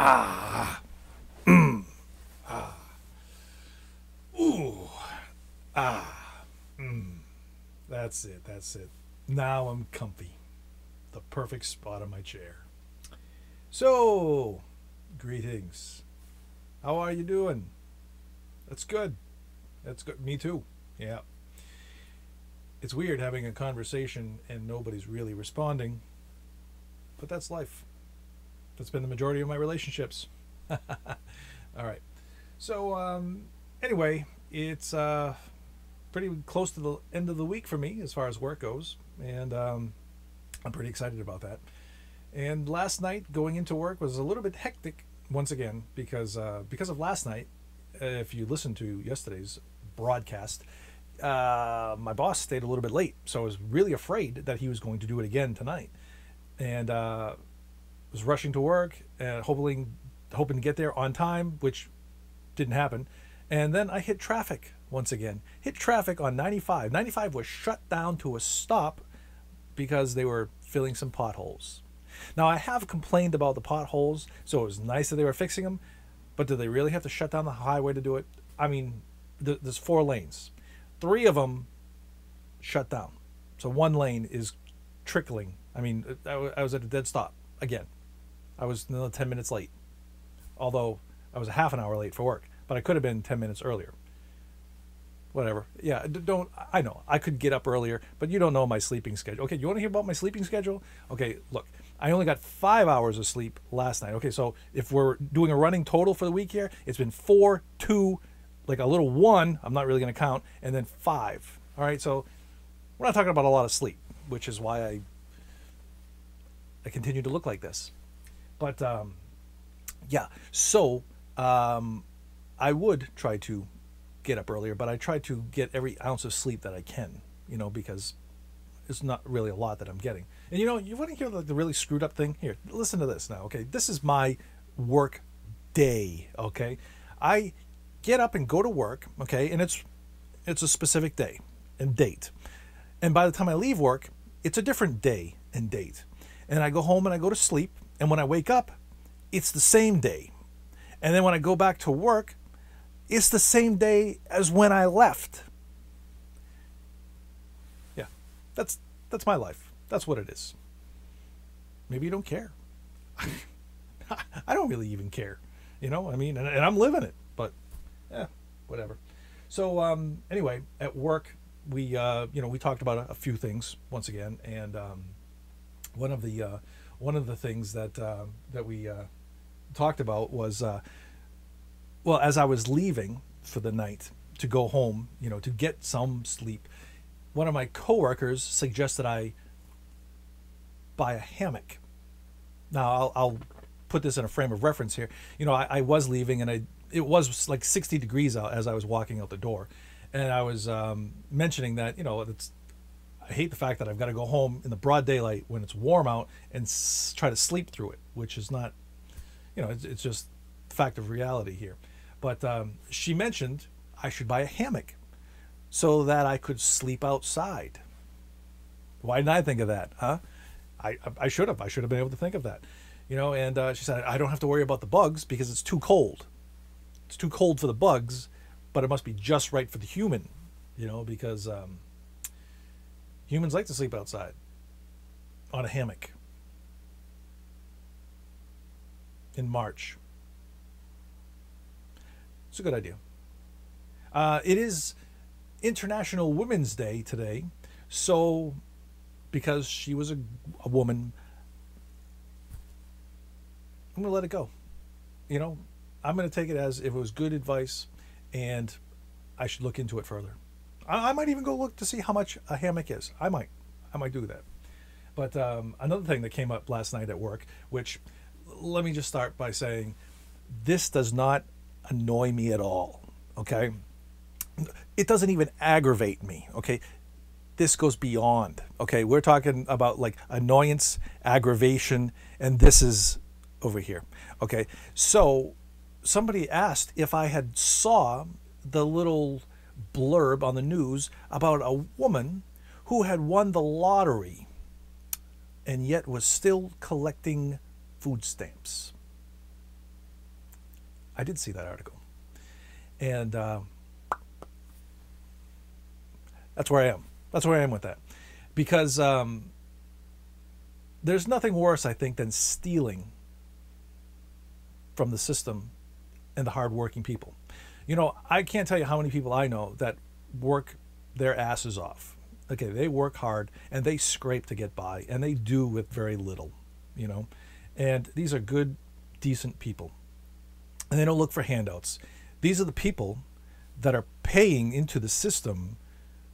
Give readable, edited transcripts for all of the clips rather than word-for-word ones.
Ah, mm, ah, ooh, ah, that's it, that's it. Now I'm comfy. The perfect spot on my chair. So, greetings. How are you doing? That's good. That's good. Me too. Yeah. It's weird having a conversation and nobody's really responding, but that's life. That's been the majority of my relationships. All right. So, anyway, it's pretty close to the end of the week for me as far as work goes, and I'm pretty excited about that. And last night, going into work was a little bit hectic once again because of last night. If you listened to yesterday's broadcast, my boss stayed a little bit late, so I was really afraid that he was going to do it again tonight, and was rushing to work and hoping to get there on time, which didn't happen. And then I hit traffic once again. Hit traffic on 95. 95 was shut down to a stop because they were filling some potholes. Now, I have complained about the potholes, so it was nice that they were fixing them, but do they really have to shut down the highway to do it? I mean, there's 4 lanes. 3 of them shut down. So 1 lane is trickling. I mean, I was at a dead stop again. I was another 10 minutes late, although I was a half an hour late for work, but I could have been 10 minutes earlier. Whatever. Yeah, I know I could get up earlier, but you don't know my sleeping schedule. Okay, you want to hear about my sleeping schedule? Okay, look, I only got 5 hours of sleep last night. Okay, so if we're doing a running total for the week here, it's been 4, 2, like a little 1, I'm not really going to count, and then 5. All right, so we're not talking about a lot of sleep, which is why I continue to look like this. But yeah, so I would try to get up earlier, but I try to get every ounce of sleep that I can, because it's not really a lot that I'm getting. And you want to hear the really screwed up thing? Here, listen to this now, okay? This is my work day, okay? I get up and go to work, okay? And it's a specific day and date. And by the time I leave work, it's a different day and date. And I go home and I go to sleep, and when I wake up, it's the same day. And then when I go back to work, it's the same day as when I left. Yeah, that's my life. That's what it is. Maybe you don't care. I don't really even care. I mean, and I'm living it, but yeah, whatever. So anyway, at work, we talked about a few things once again, and one of the things that we talked about was well, as I was leaving for the night to go home, to get some sleep, one of my coworkers suggested I buy a hammock. Now, I'll put this in a frame of reference here. I was leaving, and it was like 60 degrees out as I was walking out the door, and I was mentioning that I hate the fact that I've got to go home in the broad daylight when it's warm out and try to sleep through it, which is not, it's just the fact of reality here. But she mentioned I should buy a hammock so that I could sleep outside. Why didn't I think of that, huh? I should have. I should have been able to think of that. And she said, I don't have to worry about the bugs because it's too cold. It's too cold for the bugs, but it must be just right for the human, because humans like to sleep outside on a hammock in March. It's a good idea. It is International Women's Day today, so because she was a woman, I'm going to let it go. I'm going to take it as if it was good advice, and I should look into it further. I might even go look to see how much a hammock is. I might do that. But another thing that came up last night at work, which, let me just start by saying, this does not annoy me at all, okay? It doesn't even aggravate me, okay? This goes beyond, okay? We're talking about like annoyance, aggravation, and this is over here, okay? So somebody asked if I had saw the little blurb on the news about a woman who had won the lottery and yet was still collecting food stamps. I did see that article. And that's where I am. That's where I am with that. Because there's nothing worse, I think, than stealing from the system and the hardworking people. You know, I can't tell you how many people I know that work their asses off. Okay, they work hard and they scrape to get by, and they do with very little, you know. And these are good, decent people. And they don't look for handouts. These are the people that are paying into the system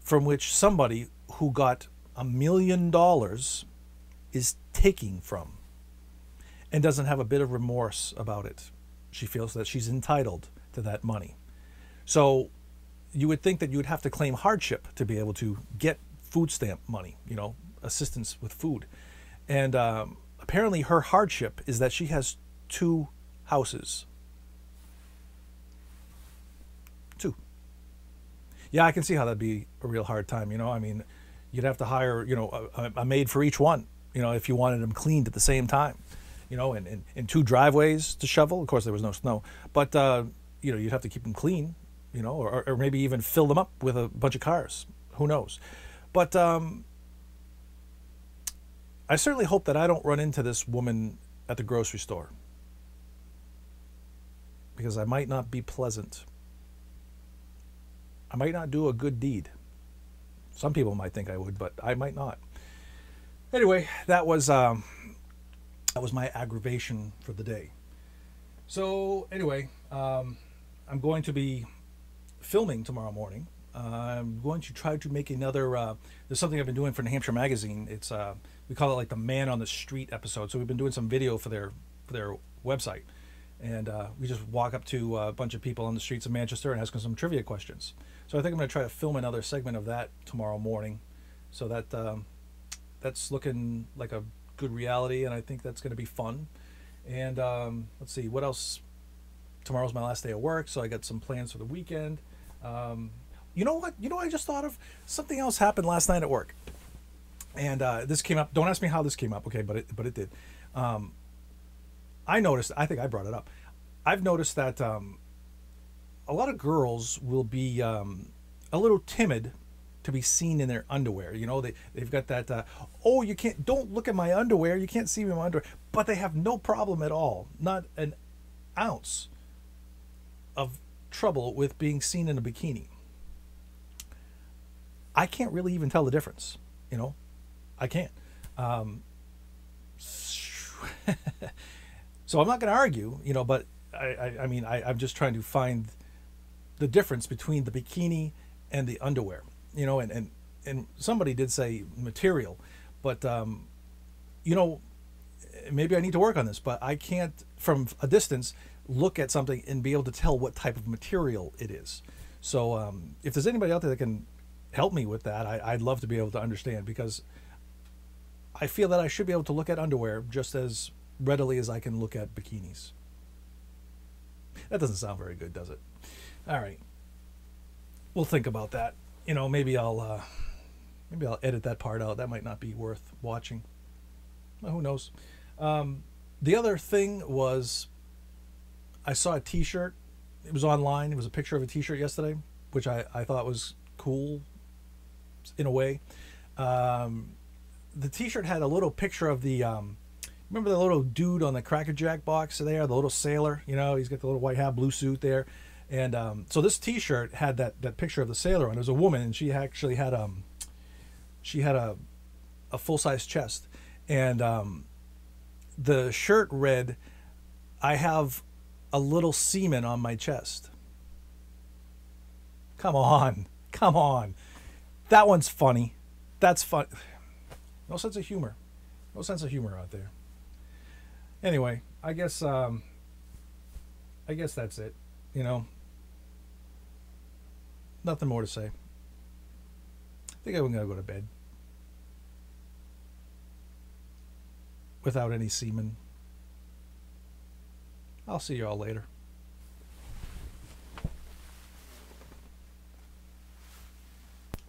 from which somebody who got $1 million is taking from, and doesn't have a bit of remorse about it. She feels that she's entitled to that money. So you would think that you would have to claim hardship to be able to get food stamp money, you know, assistance with food. And apparently her hardship is that she has 2 houses. 2. Yeah, I can see how that'd be a real hard time, you know. I mean, you'd have to hire, you know, a maid for each one, you know, if you wanted them cleaned at the same time, you know, and 2 driveways to shovel. Of course, there was no snow, but, you know, you'd have to keep them clean, you know, or maybe even fill them up with a bunch of cars. Who knows? But I certainly hope that I don't run into this woman at the grocery store, because I might not be pleasant. I might not do a good deed. Some people might think I would, but I might not. Anyway, that was my aggravation for the day. So anyway, I'm going to be filming tomorrow morning. I'm going to try to make another. There's something I've been doing for New Hampshire Magazine. It's we call it like the Man on the Street episode. So we've been doing some video for their website, and we just walk up to a bunch of people on the streets of Manchester and ask them some trivia questions. So I think I'm going to try to film another segment of that tomorrow morning. So that that's looking like a good reality, and I think that's going to be fun. And let's see, what else? Tomorrow's my last day of work, so I got some plans for the weekend. You know what? You know what I just thought of? Something else happened last night at work. And this came up. Don't ask me how this came up, okay, but it did. I noticed, I think I brought it up. I've noticed that a lot of girls will be a little timid to be seen in their underwear. You know, they've got that, oh, you can't, don't look at my underwear. You can't see me in my underwear. But they have no problem at all. Not an ounce of trouble with being seen in a bikini. I can't really even tell the difference, you know. I can't. So I'm not going to argue, you know, but I mean, I'm just trying to find the difference between the bikini and the underwear, you know, and somebody did say material, but, you know, maybe I need to work on this, but I can't from a distance look at something and be able to tell what type of material it is. So if there's anybody out there that can help me with that, I'd love to be able to understand, because I feel that I should be able to look at underwear just as readily as I can look at bikinis. That doesn't sound very good, does it? All right, we'll think about that. You know, maybe I'll edit that part out. That might not be worth watching. Well, who knows? The other thing was, I saw a T-shirt. It was online. It was a picture of a T-shirt yesterday, which I thought was cool in a way. The T-shirt had a little picture of the remember the little dude on the Cracker Jack box there, the little sailor, you know, he's got the little white hat, blue suit there. And so this T-shirt had that picture of the sailor on. It was a woman, and she actually had a full-size chest. And the shirt read, "I have a little semen on my chest." Come on. Come on. That one's funny. That's fun. No sense of humor. No sense of humor out there. Anyway, I guess that's it. You know, nothing more to say. I think I'm gonna go to bed without any semen. I'll see you all later.